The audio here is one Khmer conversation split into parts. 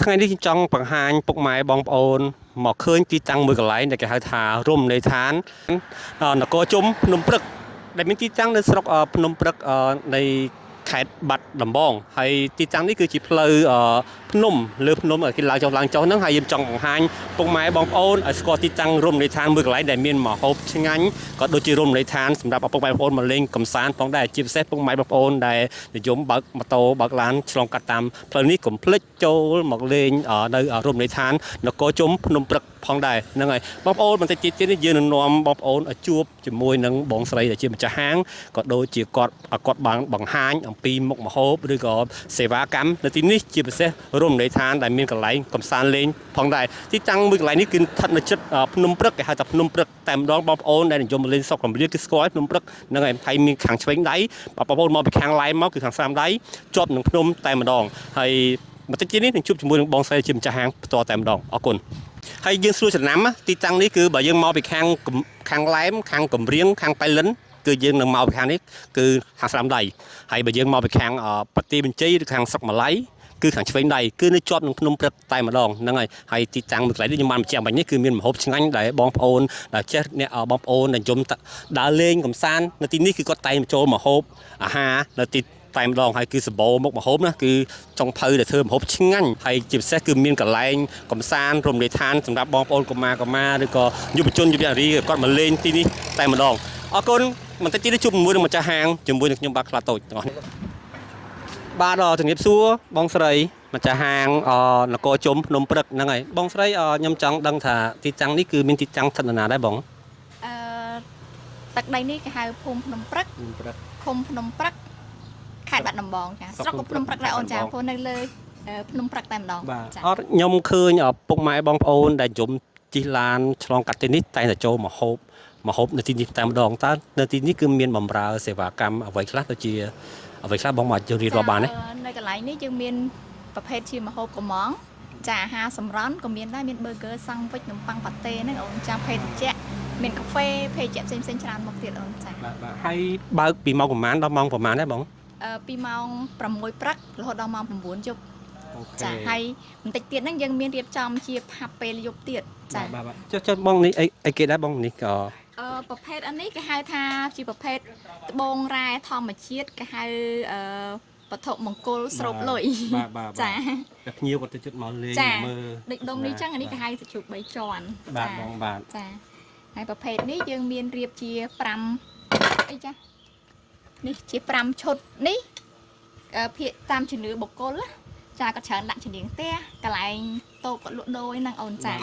ថ្ងៃនេះចង់បង្ហាញពុកម៉ែបងប្អូនមកឃើញទីតាំងមួយកន្លែងដែលគេហៅថារមណីយដ្ឋាននគរជុំភ្នំព្រឹកដែលមានទីតាំងនៅស្រុកភ្នំព្រឹកនៃខេត្តបាត់ដំបងហើយទីតាំងនេះគឺជាផ្លូវភ្នំលើភ្នំគេឡើងចុះហ្នឹងហើយយើងចង់បង្ហាញពុកម៉ែបងប្អូនឲ្យស្គាល់ទីតាំងរមណីយដ្ឋានមួយកន្លែងដែលមានម្ហូបឆ្ងាញ់ក៏ដូចជារមណីយដ្ឋានសម្រាប់ពុកម៉ែបងប្អូនមកលេងកម្សាន្តផងដែរជាពិសេសពុកម៉ែបងប្អូនដែលនិយមបើកម៉ូតូបើកឡានឆ្លងកាត់តាមផ្លូវនេះកុំភ្លេចចូលមកលេងនៅរមណីយដ្ឋាននគរជុំភ្នំព្រឹកផងដែរហ្នឹងហើយបងប្អូនបន្តិចទៀតនេះយើងនឹងនាំបងប្អូនឲ្យជួបជាមួយនឹងបងស្រីដែលជាម្ចាស់ហាងក៏ដូចជាគាត់បានបង្ហាញអំពីមុខម្ហូបឬក៏សេវាកម្មនៅទីនេះជាពិសេសរមណីយដ្ឋានដែលមានកន្លែងកំសាន្តលេងផងដែរទីតាំងមួយកន្លែងនេះគឺស្ថិតនៅជិតភ្នំព្រឹកគេហៅថាភ្នំព្រឹកតែម្ដងបងប្អូនដែលនិយមមកលេងស្រុកកំរៀលគឺស្គាល់ភ្នំព្រឹកហ្នឹងហើយថៃមានខាងឆ្វេងដៃបងប្អូនមកពីខាងឡែមមកគឺខាងស្ដាំដៃជាប់នឹងភ្នំតែម្ដងហើយបន្តិចទៀតនេះនឹងជួបជាមួយនឹងបងស្រីជាម្ចាស់ហាងផ្ទាល់តែម្ដងអរគុណហើយយើងស្រួលចំណាំទីតាំងនេះគឺបើយើងមកពីខាងឡែមខាងកំរៀងខាងប៉ៃលិនគឺយើងនឹងមកពីខាងនេះគឺខាងស្ដាំដៃហើយបើយើងមកពីខាងប្រទីបញ្ជ័យឬខាងស្រុកម៉ាឡៃគឺខាងឆ្វេងដៃគឺនៅជាប់នឹងភ្នំព្រឹកតែម្ដងហ្នឹងហើយទីតាំងមួយកន្លែងនេះខ្ញុំបានបញ្ជាក់បាញ់នេះគឺមានម្ហូបឆ្ងាញ់ដែលបងប្អូនដែលចេះអ្នកបងប្អូនដែលនិយមដើរលេងកម្សាន្តនៅទីនេះគឺគាត់តែងចូលម្ហូបអាហារនៅទីតែម្ដងហើយគឺសម្បូរមុខម្ហូបណាគឺចុងភៅដែលធ្វើម្ហូបឆ្ងាញ់ហើយជាពិសេសគឺមានកន្លែងកំសាន្តរមណីយដ្ឋានសម្រាប់បងប្អូនកុមារឬក៏យុវជនយុវនារីគាត់មកលេងទីនេះតែម្ដងអរគុណបន្តិចទៀតជួបជាមួយនឹងម្ចាស់ហាងជាមួយនឹងខ្ញុំបាទខ្លាតូចទាំងអស់បាទជំរាបសួរបងស្រីម្ចាស់ហាងនគរជុំភ្នំព្រឹកហ្នឹងហើយបងស្រីខ្ញុំចង់ដឹងថាទីតាំងនេះគឺមានទីតាំងស្ថិតនៅណាដែរបងទឹកដីនេះគេហៅភូមិភ្នំព្រឹកឃុំភ្នំព្រឹកខេត្តបាត់ដំបងចាស្រុកភ្នំព្រឹកដែរអូនចាព្រោះនៅលើភ្នំព្រឹកតែម្ដងចាអត់ខ្ញុំឃើញពុកម៉ែបងប្អូនដែលយំជិះឡានឆ្លងកាត់ទីនេះតែងតែចូលម្ហូបនៅទីនេះតែម្ដងតើនៅទីនេះគឺមានបម្រើសេវាកម្មអ្វីខ្លះទៅជាអ្វីខ្លះបងមកជួយរៀបរាប់បានទេនៅកន្លែងនេះយើងមានប្រភេទជាម្ហូបកំងចាអាហារសម្រន់ក៏មានដែរមាន burger សាំងវិចនំប៉័ងប៉ាតេហ្នឹងអូនចាភេទជ្ជៈមានកាហ្វេភេទជ្ជៈផ្សេងច្រើនមកទៀតអូនចាបាទហើយបើកពីម៉ោងប្រហែលដល់ម៉ោងប្រហែលដែរបងពីម៉ោង6ព្រឹករហូតដល់ម៉ោង9យប់ចាហើយបន្តិចទៀតហ្នឹងយើងមានរៀបចំជាផាប់ពេលយប់ទៀតចាបាទចុះបងនេះអីគេដែរបងនេះក៏ប្រភេទនេះគេហៅថាជាប្រភេទត្បូងរ៉ែធម្មជាតិគេហៅវត្ថុមង្គលស្រូបលុយបាទចាតែភ្ញៀវគាត់ទៅជិតមកលេងមើលដូចដុំនេះចឹងអានេះគេហៅសាច់ជ្រូក3ជាន់បាទបងបាទចាហើយប្រភេទនេះយើងមានរៀបជា5អីចានេះជា5ឈុតនេះភាគតាមជំនឿបុគ្គលចាគាត់ច្រើនដាក់ជំនាញផ្ទះកន្លែងតូបគាត់លក់ដូរហ្នឹងអូនចា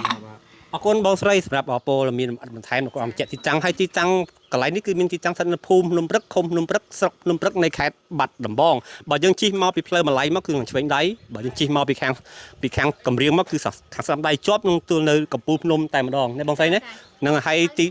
អរគុណបងស្រីសម្រាប់ពលមានបន្ថែមគាត់បញ្ជាក់ទីតាំងហើយទីតាំងកន្លែងនេះគឺមានទីតាំងស្ថិតនៅភូមិភ្នំព្រឹកឃុំភ្នំព្រឹកស្រុកភ្នំព្រឹកនៃខេត្តបាត់ដំបងបើយើងជិះមកពីផ្លូវម៉ាឡៃមកគឺខាងឆ្វេងដៃបើយើងជិះមកពីខាងកំរៀងមកគឺខាងស្ដាំដៃជាប់នឹងទួលនៅកំពូលភ្នំតែម្ដងនេះបងស្រីនេះនឹងហើយទី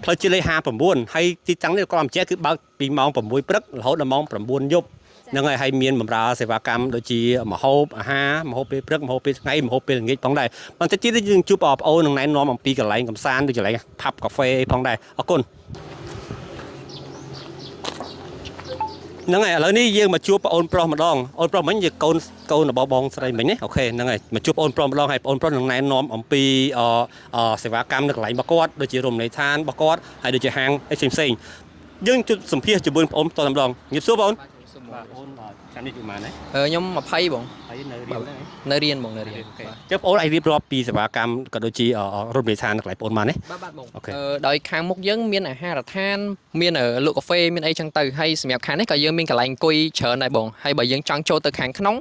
ផ្លូវជាតិលេខ59ហើយទីតាំងនេះគាត់បញ្ជាក់គឺបើកពីម៉ោង6ព្រឹករហូតដល់ម៉ោង9យប់ហ្នឹងហើយមានបម្រើសេវាកម្មដូចជាម្ហូបអាហារម្ហូបពេលព្រឹកម្ហូបពេលថ្ងៃម្ហូបពេលល្ងាចផងដែរបន្តិចទៀតយើងជួបបងប្អូននឹងណែនាំអំពីកន្លែងកំសាន្តដូចកន្លែងផាប់កាហ្វេផងដែរអរគុណហ្នឹងហើយឥឡូវនេះយើងមកជួបបងអូនប្រុសម្ដងអូនប្រុសមិញជាកូនរបស់បងស្រីមិញណាអូខេហ្នឹងហើយមកជួបបងអូនប្រុសម្ដងហើយបងអូនប្រុសនឹងណែនាំអំពីសេវាកម្មនៅកន្លែងរបស់គាត់ដូចជារមណីយដ្ឋានរបស់គាត់ហើយដូចជាហាងផ្សេងយើងជួបសម្ភាសជាមួយបងអូនតតែម្ដងញៀបសួរបងបាទអូនចាំនេះពីម៉ានហ្នឹងខ្ញុំ20បងហើយនៅរៀនបងនៅរៀនចុះបងអូនអាចរៀបរាប់ពីសេវាកម្មក៏ដូចជារមណីយដ្ឋានកន្លែងបងអូនបានទេបាទបងដោយខាងមុខយើងមានអាហារដ្ឋានមានលក់កាហ្វេមានអីចឹងទៅហើយសម្រាប់ខាងនេះក៏យើងមានកន្លែងអង្គុយច្រើនដែរបងហើយបើយើងចង់ចូលទៅខាងក្នុង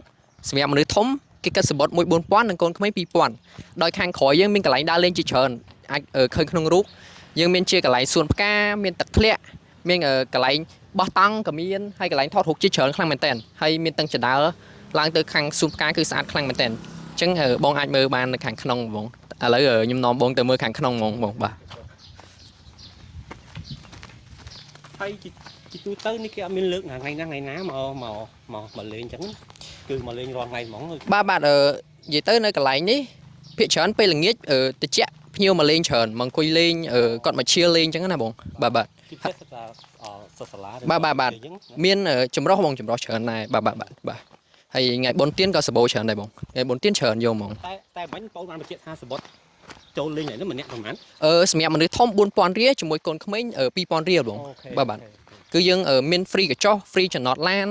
សម្រាប់មនុស្សធំគេគិតសម្បត្តិ1-4000និងកូនក្មេង2000ដោយខាងក្រោយយើងមានកន្លែងដើរលេងជាច្រើនអាចឃើញក្នុងរូបយើងមានជាកន្លែងសួនផ្កាមានទឹកធ្លាក់មានកន្លែងបោះតង់ក៏មានហើយកន្លែងថតរូបជាច្រើនខ្លាំងមែនតើហើយមានទាំងចដើឡើងទៅខាងសួនផ្កាគឺស្អាតខ្លាំងមែនតើអញ្ចឹងបងអាចមើលបាននៅខាងក្នុងបងឥឡូវខ្ញុំនាំបងទៅមើលខាងក្នុងហ្មងបងបាទហើយជាទូទៅនេះគេអត់មានលើកថ្ងៃណាមកលេងអញ្ចឹងគឺមកលេងរាល់ថ្ងៃហ្មងបាទនិយាយទៅនៅកន្លែងនេះភាគច្រើនពេលល្ងាចតិចភ្ញៀវមកលេងច្រើនមកអង្គុយលេងគាត់មកឈៀលលេងអញ្ចឹងណាបងបាទសិស្សសាលាបាទមានចម្រោះបងចម្រោះច្រើនដែរបាទ ហើយថ្ងៃបុណ្យទានក៏សបោច្រើនដែរបងថ្ងៃបុណ្យទានច្រើនយកហ្មង តែមិញបងបានបញ្ជាក់ថាសបុតចូលលេងហើយនោះម្នាក់ប្រហែល សម្រាប់មនុស្សធំ4000រៀលជាមួយកូនក្មេង2000រៀលបងបាទគឺយើងមាន free កញ្ចោះ free ចំណតឡាន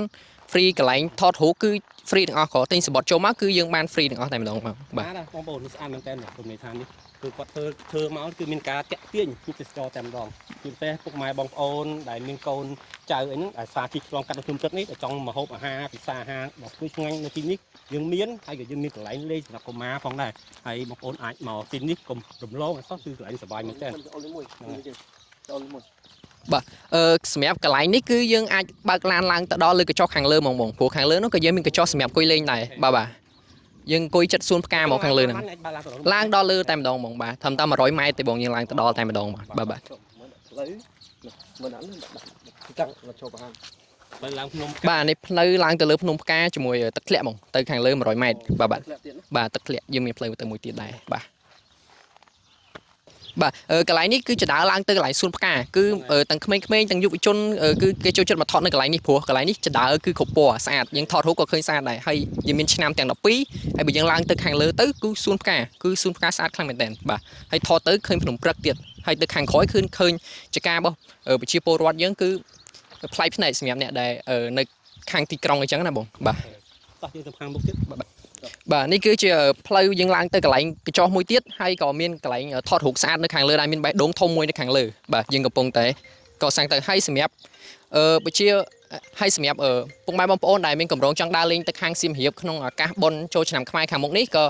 free កន្លែងថតរូបគឺ free ទាំងអស់គ្រាន់តែទិញសបត់ចូលមកគឺយើងបាន free ទាំងអស់តែម្ដងបាទ បងប្អូនស្អាតមែនតើគុំនៃឋាននេះគឺគាត់ធ្វើមកគឺមានការតាក់ទាញពីទេសចរតែម្ដងជាពិសេសពុកម៉ែបងប្អូនដែលមានកូនចៅអីហ្នឹងដែលសារជីឆ្លងកាត់នៅក្នុងទឹកនេះចង់មកហូបអាហារពិសាអាហារដល់ជួយឆ្ងាញ់នៅទីនេះយើងមានហើយក៏យើងមានកន្លែងលេងសម្រាប់កុមារផងដែរហើយបងប្អូនអាចមកទីនេះកុំរំលងអសោះគឺកន្លែងសប្បាយមែនតើ បាទសម្រាប់កន្លែងនេះគឺយើងអាចបើកឡានឡើងទៅដល់លើកញ្ចុះខាងលើហ្មងបងព្រោះខាងលើនោះក៏យើងមានកញ្ចុះសម្រាប់អង្គុយលេងដែរបាទយើងអង្គុយចិត្តសួនផ្កាមកខាងលើហ្នឹងឡើងដល់លើតែម្ដងហ្មងបាទត្រឹមតែ100ម៉ែត្រទេបងយើងឡើងទៅដល់តែម្ដងបាទបើឡើងភ្នំបាទនេះផ្លូវឡើងទៅលើភ្នំផ្កាជាមួយទឹកធ្លាក់ហ្មងទៅខាងលើ100ម៉ែត្របាទទឹកធ្លាក់យើងមានផ្លូវទៅមួយទៀតដែរបាទកន្លែងនេះគឺជាដើរឡើងទៅកន្លែងសួនផ្កាគឺទាំងក្មេងៗទាំងយុវជនគឺគេចូលចិត្តមកថតនៅកន្លែងនេះព្រោះកន្លែងនេះចដើគឺគ្រប់ពណ៌ស្អាតយើងថតរូបក៏ឃើញស្អាតដែរហើយយើងមានឆ្នាំទាំង12ហើយបើយើងឡើងទៅខាងលើទៅគឺសួនផ្កាស្អាតខ្លាំងមែនទែនបាទហើយថតទៅឃើញភ្នំព្រឹកទៀតហើយទៅខាងក្រោយឃើញចការបស់ប្រជាពលរដ្ឋយើងគឺប្លែកភ្នែកសម្រាប់អ្នកដែលនៅខាងទីក្រុងអញ្ចឹងណាបងបាទតោះយើងទៅខាងមុខទៀតបាទនេះគឺជាផ្លូវយើងឡើងទៅកន្លែងកញ្ចុះមួយទៀតហើយក៏មានកន្លែងថតរូបស្អាតនៅខាងលើដែរមានបេះដូងធំមួយនៅខាងលើបាទយើងកំពុងតែកសាងទៅហើយសម្រាប់ពុកម៉ែបងប្អូនដែលមានកម្រងចង់ដើរលេងទៅខាងសៀមរាបក្នុងឱកាសបុណ្យចូលឆ្នាំខ្មែរខាងមុខនេះក៏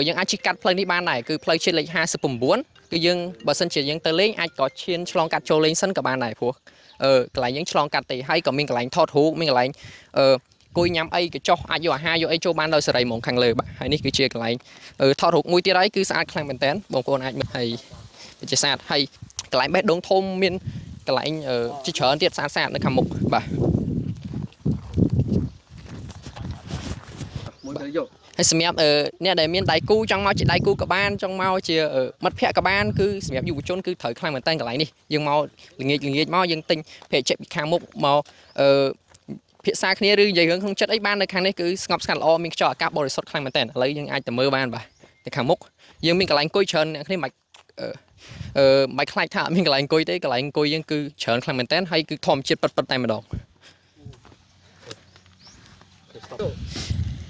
យើងអាចជិះកាត់ផ្លូវនេះបានដែរគឺផ្លូវជាតិលេខ59គឺយើងបើសិនជាយើងទៅលេងអាចក៏ឈានឆ្លងកាត់ចូលលេងសិនក៏បានដែរព្រោះកន្លែងយើងឆ្លងកាត់ទេហើយក៏មានកន្លែងថតរូបមានកន្លែងគួយញ៉ាំអីកញ្ចុះអាចយកអាហារយកអីចូលបានដោយសេរីហ្មងខាងលើបាទហើយនេះគឺជាកន្លែងថតរូបមួយទៀតហើយគឺស្អាតខ្លាំងមែនតើបងប្អូនអាចមើលហើយជាស្អាតហើយកន្លែងបេះដូងធំមានកន្លែងជាច្រើនទៀតស្អាតនៅខាងមុខបាទហើយសម្រាប់អ្នកដែលមានដៃគូចង់មកជាដៃគូក៏បានចង់មកជាមិត្តភ័ក្តិក៏បានគឺសម្រាប់យុវជនគឺត្រូវខ្លាំងមែនតើកន្លែងនេះយើងមកល្ងាចមកយើងទិញភេកចេញពីខាងមុខមកភាសាគ្នាឬនិយាយរឿងក្នុងចិត្តអីបាននៅខាងនេះគឺស្ងប់ស្ងាត់ល្អមានខ្យល់អាកាសបរិសុទ្ធខ្លាំងមែនតើឥឡូវយើងអាចទៅមើលបានបាទទៅខាងមុខយើងមានកន្លែងអង្គុយច្រើនអ្នកគ្នាមិនខ្លាចថាអត់មានកន្លែងអង្គុយទេកន្លែងអង្គុយយើងគឺច្រើនខ្លាំងមែនតើហើយគឺធម្មជាតិពិតតែម្ដង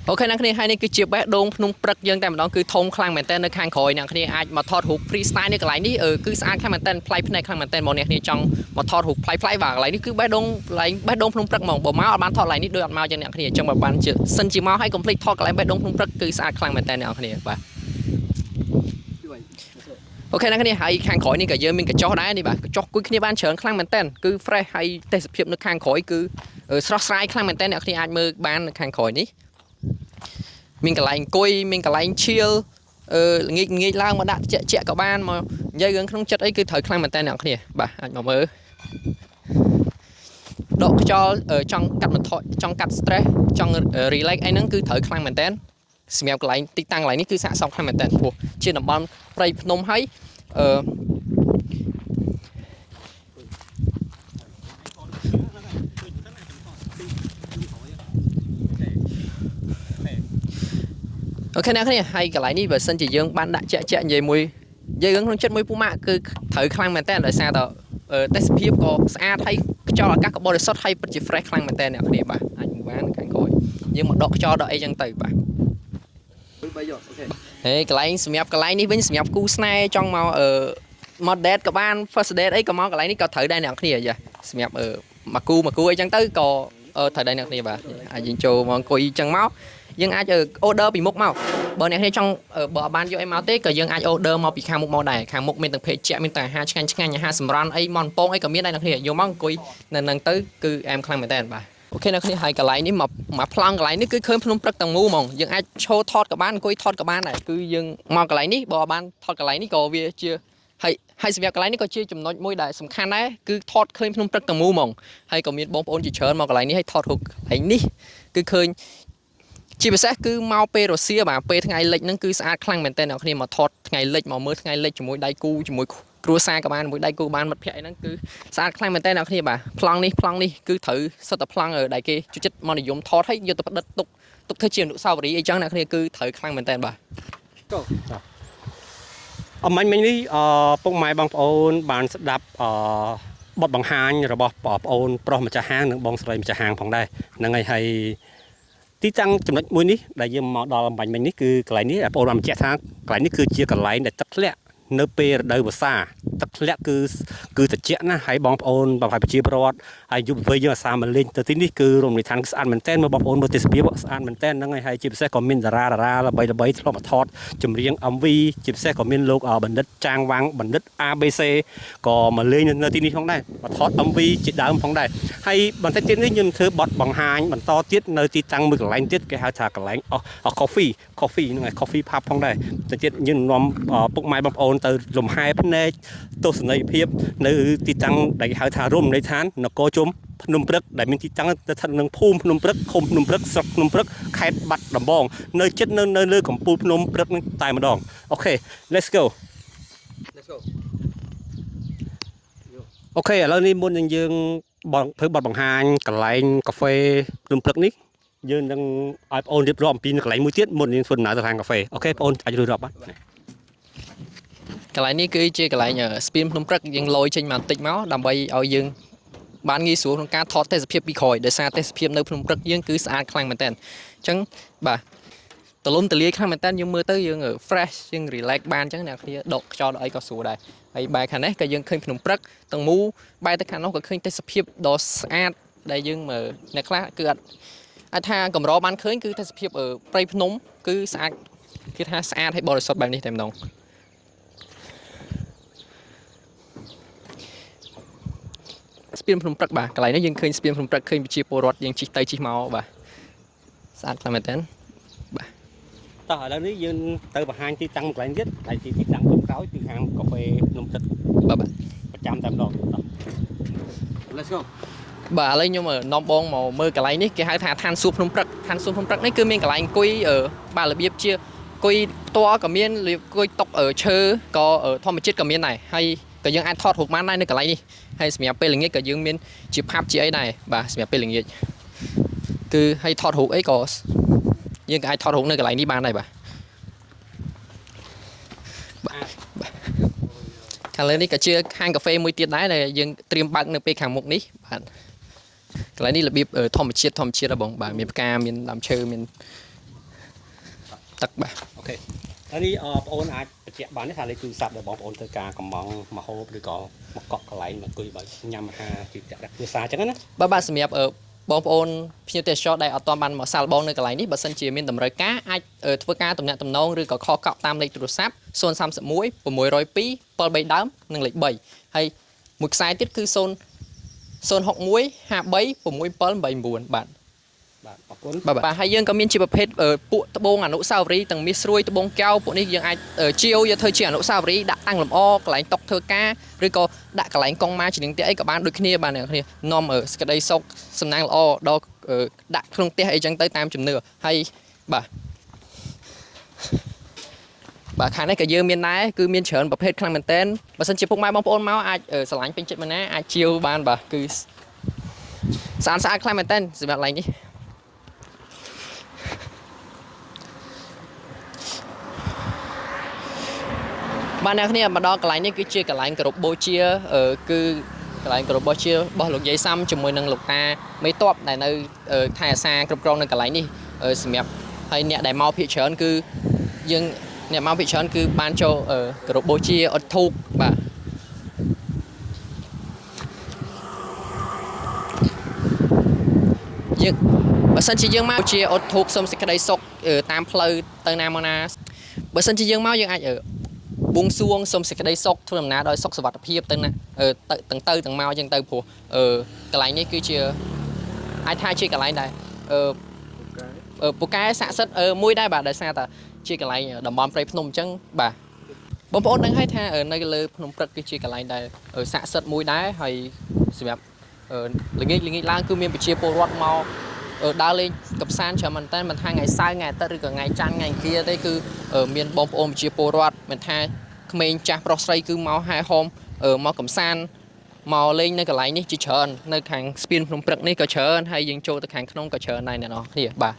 អូខេអ្នកគ្នាហើយនេះគឺជាបេះដូងភ្នំព្រឹកយើងតែម្ដងគឺធំខ្លាំងមែនតើនៅខាងក្រោយអ្នកគ្នាអាចមកថតរូប free style នៅកន្លែងនេះគឺស្អាតខ្លាំងមែនតើប្លែកភ្នែកខ្លាំងមែនតើបងអ្នកគ្នាចង់មកថតរូបប្លែកបាទកន្លែងនេះគឺបេះដូងភ្នំព្រឹកហ្មងបើមកអត់បានថតកន្លែងនេះដូចអត់មកចឹងអ្នកគ្នាអញ្ចឹងបើបានជាសិនជាមកឲ្យ complete ថតកន្លែងបេះដូងភ្នំព្រឹកគឺស្អាតខ្លាំងមែនតើអ្នកគ្នាបាទអូខេអ្នកគ្នាហើយខាងក្រោយនេះក៏យើងមានកញ្ចុះដែរនេះបាទកញ្ចុះគួយគ្នាបានច្រើនខ្លាំងមែនតើគឺ fresh ហើយទេសភាពនៅខាងក្រោយគឺស្រស់ស្រាយខ្លាំងមែនតើអ្នកគ្នាអាចមើលបាននៅខាងក្រោយនេះមានកន្លែងអង្គុយមានកន្លែងឈៀលល្ងាចឡើងមកដាក់ជាក់ក៏បានមកនិយាយរឿងក្នុងចិត្តអីគឺត្រូវខ្លាំងមែនតើអ្នកគ្នាបាទអាចមកមើលដកខ្យល់ចង់កាត់បន្ថយចង់កាត់ stress ចង់ relax អីហ្នឹងគឺត្រូវខ្លាំងមែនតើសម្រាប់កន្លែងទីតាំងកន្លែងនេះគឺស័ក្តិសមខ្លាំងមែនតើព្រោះជាតំបន់ព្រៃភ្នំហើយអូខេអ្នកគ្នាហើយកន្លែងនេះបើសិនជាយើងបានដាក់ជាក់និយាយរឿងក្នុងចិត្តមួយពូម៉ាក់គឺត្រូវខ្លាំងមែនតើដោយសារតែទេសភាពក៏ស្អាតហើយខ្យល់អាកាសក៏បរិសុទ្ធហើយពិតជា fresh ខ្លាំងមែនតើអ្នកគ្នាបាទអាចមើលបានខាងក្រោយយើងមកដកខ្យល់ដកអីចឹងទៅបាទអូខេហេកន្លែងសម្រាប់កន្លែងនេះវិញសម្រាប់គូស្នេហ៍ចង់មក date ក៏បាន first date អីក៏មកកន្លែងនេះក៏ត្រូវដែរអ្នកគ្នាចាសម្រាប់មកគូអីចឹងទៅក៏ត្រូវដែរអ្នកគ្នាបាទអាចយើងចូលមកអង្គុយចឹងមកយើងអាច order ពីមុខមកបើអ្នកគ្នាចង់បើអត់បានយកអីមកទេក៏យើងអាច order មកពីខាងមុខមកដែរខាងមុខមានទាំងភេកជាក់មានទាំងអាហារឆ្ងាញ់អាហារសម្រន់អីមាន់ពងអីក៏មានដែរអ្នកគ្នាយកមកអង្គុយនៅនឹងទៅគឺអែមខ្លាំងមែនតើបាទអូខេអ្នកគ្នាហើយកន្លែងនេះមកប្លង់កន្លែងនេះគឺឃើញភ្នំព្រឹកទាំងមូលហ្មងយើងអាចឈរថតក៏បានអង្គុយថតក៏បានដែរគឺយើងមកកន្លែងនេះបើអត់បានថតកន្លែងនេះក៏វាជាហើយសម្រាប់កន្លែងនេះក៏ជាចំណុចមួយដែលសំខាន់ដែរគឺថតឃើញភ្នំព្រឹកទាំងមូលហ្មងហើយក៏មានបងប្អូនជាច្រើនមកកន្លែងនេះហើយថតរូបកន្លែងនេះគឺឃើញជាពិសេសគឺមកពេលរសៀលបាទពេលថ្ងៃលិចហ្នឹងគឺស្អាតខ្លាំងមែនតើអ្នកគ្នាមកថតថ្ងៃលិចមកមើលថ្ងៃលិចជាមួយដៃគូជាមួយគ្រួសារក៏បានមួយដៃគូបានមិត្តភ័ក្តិអីហ្នឹងគឺស្អាតខ្លាំងមែនតើអ្នកគ្នាបាទប្លង់នេះគឺត្រូវសិតតែប្លង់ដែលគេជួយចិត្តមកនិយមថតឲ្យយកទៅផ្ដិតទុក ទុកធ្វើជាអនុស្សាវរីយ៍អីចឹងអ្នកគ្នាគឺត្រូវខ្លាំងមែនតើបាទ អមាញ់មិញនេះពុកម៉ែបងប្អូនបានស្ដាប់បទបង្ហាញរបស់បងប្អូនប្រុសម្ចាស់ហាងនិងបងស្រីម្ចាស់ហាងផងដែរហ្នឹងហើយទីតាំងចំណុចមួយនេះដែលយើងមកដល់អមាញ់មិញនេះគឺកន្លែងនេះបងប្អូនបានបញ្ជាក់ថាកន្លែងនេះគឺជាកន្លែងដែលទឹកធ្លាក់នៅពេលរដូវវស្សាទឹកធ្លាក់គឺត្រជាក់ណាស់ហើយបងប្អូនបងប្អូនប្រជាពលរដ្ឋហើយយុវវ័យយើងអាសាមកលេងទៅទីនេះគឺរមណីយដ្ឋានស្អាតមែនទែនមើលបងប្អូនមើលទេសភាពស្អាតមែនទែនហ្នឹងហើយជាពិសេសក៏មានតារាល្បីធ្លាប់មកថតចម្រៀង MV ជាពិសេសក៏មានលោកបណ្ឌិតចាងវាំងបណ្ឌិត ABC ក៏មកលេងនៅទីនេះផងដែរមកថត MV ជាដើមផងដែរហើយបន្តិចទៀតនេះខ្ញុំធ្វើបទបង្ហាញបន្តទៀតនៅទីតាំងមួយកន្លែងទៀតគេហៅថាកន្លែងcoffee ហ្នឹងហើយ coffee pub ផងដែរទៅទៀតយើងនាំពុកម៉ែបងប្អូនទៅលំហែភ្នែកទស្សនីយភាពនៅទីតាំងដែលគេហៅថារមណីយដ្ឋាននគរជុំភ្នំព្រឹកដែលមានទីតាំងស្ថិតនៅភូមិភ្នំព្រឹកឃុំភ្នំព្រឹកស្រុកភ្នំព្រឹកខេត្តបាត់ដំបងនៅជិតនៅលើកំពូលភ្នំព្រឹកនេះតែម្ដងអូខេ let's go អូខេឥឡូវនេះមុននឹងយើងធ្វើបទបង្ហាញកន្លែងកាហ្វេភ្នំព្រឹកនេះយើងនឹងឲ្យបងប្អូនរៀបរាប់អំពីកន្លែងមួយទៀតមុននឹងធ្វើដំណើរទៅខាងកាហ្វេអូខេបងប្អូនអាចរៀបរាប់បានក ន្លែងនេះគឺជាកន្លែងស្ពានភ្នំព្រឹកយើងលយចេញមកបន្តិចមកដើម្បីឲ្យយើងបានងាយស្រួលក្នុងការថតទេសភាពពីក្រោយដោយសារទេសភាពនៅភ្នំព្រឹកយើងគឺស្អាតខ្លាំងមែនតើអញ្ចឹងបាទទលំទលាយខ្លាំងមែនតើយើងមើលទៅយើង fresh យើង relax បានអញ្ចឹងអ្នកគ្នាដកខ្យល់អីក៏ស្រួលដែរហើយបែរខាងនេះក៏យើងឃើញភ្នំព្រឹកទាំងមូលបែរទៅខាងនោះក៏ឃើញទេសភាពដ៏ស្អាតដែលយើងមើលអ្នកខ្លះគឺអាចថាកម្របានឃើញគឺទេសភាពព្រៃភ្នំគឺស្អាតគេថាស្អាតហើយបរិសុទ្ធបែបនេះតែម្ដងស្ពានភ្នំព្រឹកបាទកន្លែងនេះយើងឃើញស្ពានភ្នំព្រឹកឃើញប្រជាពលរដ្ឋយើងជិះទៅជិះមកបាទស្អាតខ្លាំងមែនតើបាទ តោះឥឡូវនេះយើងទៅបង្ហាញទីតាំងកន្លែងទៀតហើយទីតាំងចុងក្រោយគឺខាងកាហ្វេភ្នំព្រឹកបាទប្រចាំតែម្ដង Let's go បាទឥឡូវខ្ញុំនាំបងមកមើលកន្លែងនេះគេហៅថាឋានសួគ៌ភ្នំព្រឹកឋានសួគ៌ភ្នំព្រឹកនេះគឺមានកន្លែងអង្គុយបាទរបៀបជាអង្គុយផ្ទាល់ក៏មានរបៀបអង្គុយតុឈើក៏ធម្មជាតិក៏មានដែរហើយក៏យើងអាចថតរូបបានដែរនៅកន្លែងនេះហើយសម្រាប់ពេលល្ងាចក៏យើងមានជាផាប់ជាអីដែរបាទសម្រាប់ពេលល្ងាចគឺឲ្យថតរូបអីក៏យើងក៏អាចថតរូបនៅកន្លែងនេះបានដែរបាទខាងលើនេះក៏ជាហាងកាហ្វេមួយទៀតដែរដែលយើងត្រៀមបើកនៅពេលខាងមុខនេះបាទកន្លែងនេះរបៀបធម្មជាតិហ៎បងបាទមានផ្កាមានដើមឈើមានទឹកបាទអូខេហើយនេះបងប្អូនអាចបញ្ជាក់បានទេថាលេខទូរស័ព្ទរបស់បងប្អូនធ្វើការកំងមហូបឬក៏មកកក់កន្លែងមកអង្គុយបើញ៉ាំអាហារទីតាក់គ្រួសារអញ្ចឹងណាបាទសម្រាប់បងប្អូនភ្ញៀវទេសចរដែលអត់ទាន់បានមកសាកល្បងនៅកន្លែងនេះបើសិនជាមានតម្រូវការអាចធ្វើការទំនាក់ទំនងឬក៏ខលកក់តាមលេខទូរស័ព្ទ031 602 73ដើមនិងលេខ3ហើយមួយខ្សែទៀតគឺ061 53 6789បាទអរគុណបាទហើយយើងក៏មានជាប្រភេទពួកត្បូងអនុស្សាវរីយ៍ទាំងមាសស្រួយត្បូងកែវពួកនេះយើងអាចជាវយកធ្វើជាអនុស្សាវរីយ៍ដាក់តាំងលម្អកន្លែងតុធ្វើការឬក៏ដាក់កន្លែងកង់ម៉ាជានឹងផ្ទះអីក៏បានដូចគ្នាបាទអ្នកគ្នានាំសក្តីសុខសំណាងល្អដល់ដាក់ក្នុងផ្ទះអីចឹងទៅតាមជំនឿហើយបាទខាងនេះក៏យើងមានដែរគឺមានច្រើនប្រភេទខ្លាំងមែនតើបើសិនជាពុកម៉ែបងប្អូនមកអាចស្រឡាញ់ពេញចិត្តមកណាអាចជាវបានបាទគឺស្អាតខ្លាំងមែនតើសម្រាប់កន្លែងនេះបាទអ្នកគ្នាមកដល់កន្លែងនេះគឺជាកន្លែងគោរពបូជាគឺកន្លែងគោរពបូជារបស់លោកយាយសាំជាមួយនឹងលោកតាមេតបដែលនៅថែអាសាគ្រប់គ្រងនៅកន្លែងនេះសម្រាប់ហើយអ្នកដែលមកភាគច្រើនគឺយើងអ្នកមកភាគច្រើនគឺបានចូលគោរពបូជាអុតធូបបាទយើងបើសិនជាយើងមកជាអុតធូបសុំសេចក្តីសុខតាមផ្លូវទៅណាមកណាបើសិនជាយើងមកយើងអាចបួងសួងសុំសេចក្តីសុខធ្វើដំណើរដោយសុខសុវត្ថិភាពទៅណាទាំងមកអញ្ចឹងទៅព្រោះកន្លែងនេះគឺជាអាចថាជាកន្លែងដែលពូកែស័ក្តិសិទ្ធិមួយដែរបាទដោយសារតែជាកន្លែងតំបន់ព្រៃភ្នំអញ្ចឹងបាទបងប្អូនដឹងហើយថានៅលើភ្នំព្រឹកគឺជាកន្លែងដែលស័ក្តិសិទ្ធិមួយដែរហើយសម្រាប់ល្ងាចឡើងគឺមានប្រជាពលរដ្ឋមកដើរលេងកម្សាន្តច្រើនមែនតើមិនថាថ្ងៃសៅរ៍ថ្ងៃអាទិត្យឬក៏ថ្ងៃច័ន្ទថ្ងៃអង្គារទេគឺមានបងប្អូនប្រជាពលរដ្ឋមិនថាក្មេងចាស់ប្រុសស្រីគឺមកហែហោមមកកម្សាន្តមកលេងនៅកន្លែងនេះជាច្រើននៅខាងស្ពានភ្នំព្រឹកនេះក៏ច្រើនហើយយើងចូលទៅខាងក្នុងក៏ច្រើនដែរអ្នកនរគ្នាបាទ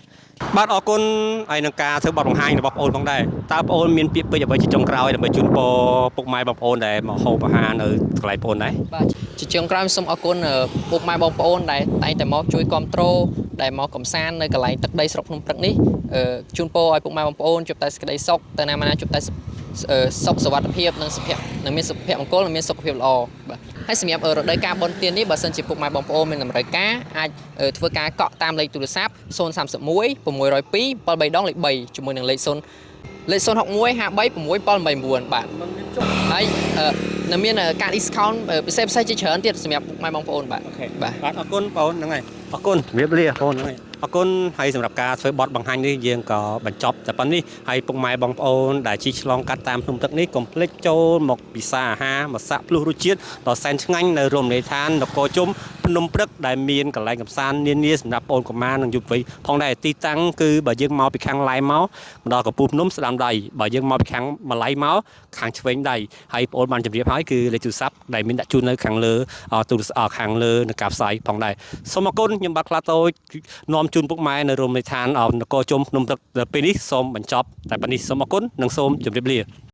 បាទអរគុណហើយនឹងការធ្វើបទបង្ហាញរបស់បងប្អូនផងដែរតើបងប្អូនមានពាក្យពេចន៍អ្វីជាចុងក្រោយដើម្បីជូនពរពុកម៉ែបងប្អូនដែលមកហូបអាហារនៅកន្លែងបងប្អូនដែរ បាទជាចុងក្រោយសូមអរគុណពុកម៉ែបងប្អូនដែលតែងតែមកជួយគ្រប់គ្រងដែលមកកំសាន្តនៅកន្លែងទឹកដីស្រុកភ្នំព្រឹកនេះជូនពរឲ្យពុកម៉ែបងប្អូនជួបតែសេចក្តីសុខទៅណាមកណាជួបតែសុខសុវត្ថិភាពនិងមានសុខភាពមង្គលនិងមានសុខភាពល្អបាទហើយសម្រាប់រដូវកាលបុណ្យទាននេះបើសិនជាពុកម៉ែបងប្អូនមានតម្រូវការអាចធ្វើការកក់តាមលេខទូរស័ព្ទ031 602 73ដងលេខ3ជាមួយនឹងលេខ0លេខ061 53 6789បាទហើយនៅមានការ discount ពិសេសជាច្រើនទៀតសម្រាប់ពុកម៉ែបងប្អូនបាទ បាទអរគុណបងប្អូនហ្នឹងហើយអរគុណជំរាបលាបងប្អូនហ្នឹងហើយអរគុណហើយសម្រាប់ការធ្វើបទបង្ហាញនេះយើងក៏បញ្ចប់តែប៉ុណ្្នេះហើយពុកម៉ែបងប្អូនដែលជិះឆ្លងកាត់តាមភ្នំទឹកនេះកុំភ្លេចចូលមកពិសាអាហារមកសាក់ភ្លុះរសជាតិដ៏សែនឆ្ងាញ់នៅរមណីយដ្ឋាននគរជុំភ្នំព្រឹកដែលមានកន្លែងកម្សាន្តនានាសម្រាប់បងប្អូនកុមារនិងយុវវ័យផងដែរទីតាំងគឺបើយើងមកពីខាងឡែមកដល់កំពូលភ្នំស្ដាំដៃបើយើងមកពីខាងម៉ាឡៃមកខាងឆ្វេងដៃហើយបងប្អូនបានជម្រាបហើយគឺលេខទូរស័ព្ទដែលមានដាក់ជូននៅខាងលើទូរស័ព្ទខាងលើនៃការផ្សាយផងដែរសូមអរគុណខ្ញុំបាទខ្លាតូចនាំជូនពុកម៉ែនៅរមណីយដ្ឋាននគរជុំភ្នំព្រឹកពេលនេះសូមបញ្ចប់តែប៉ុណ្្នេះសូមអរគុណនិងសូមជម្រាបលា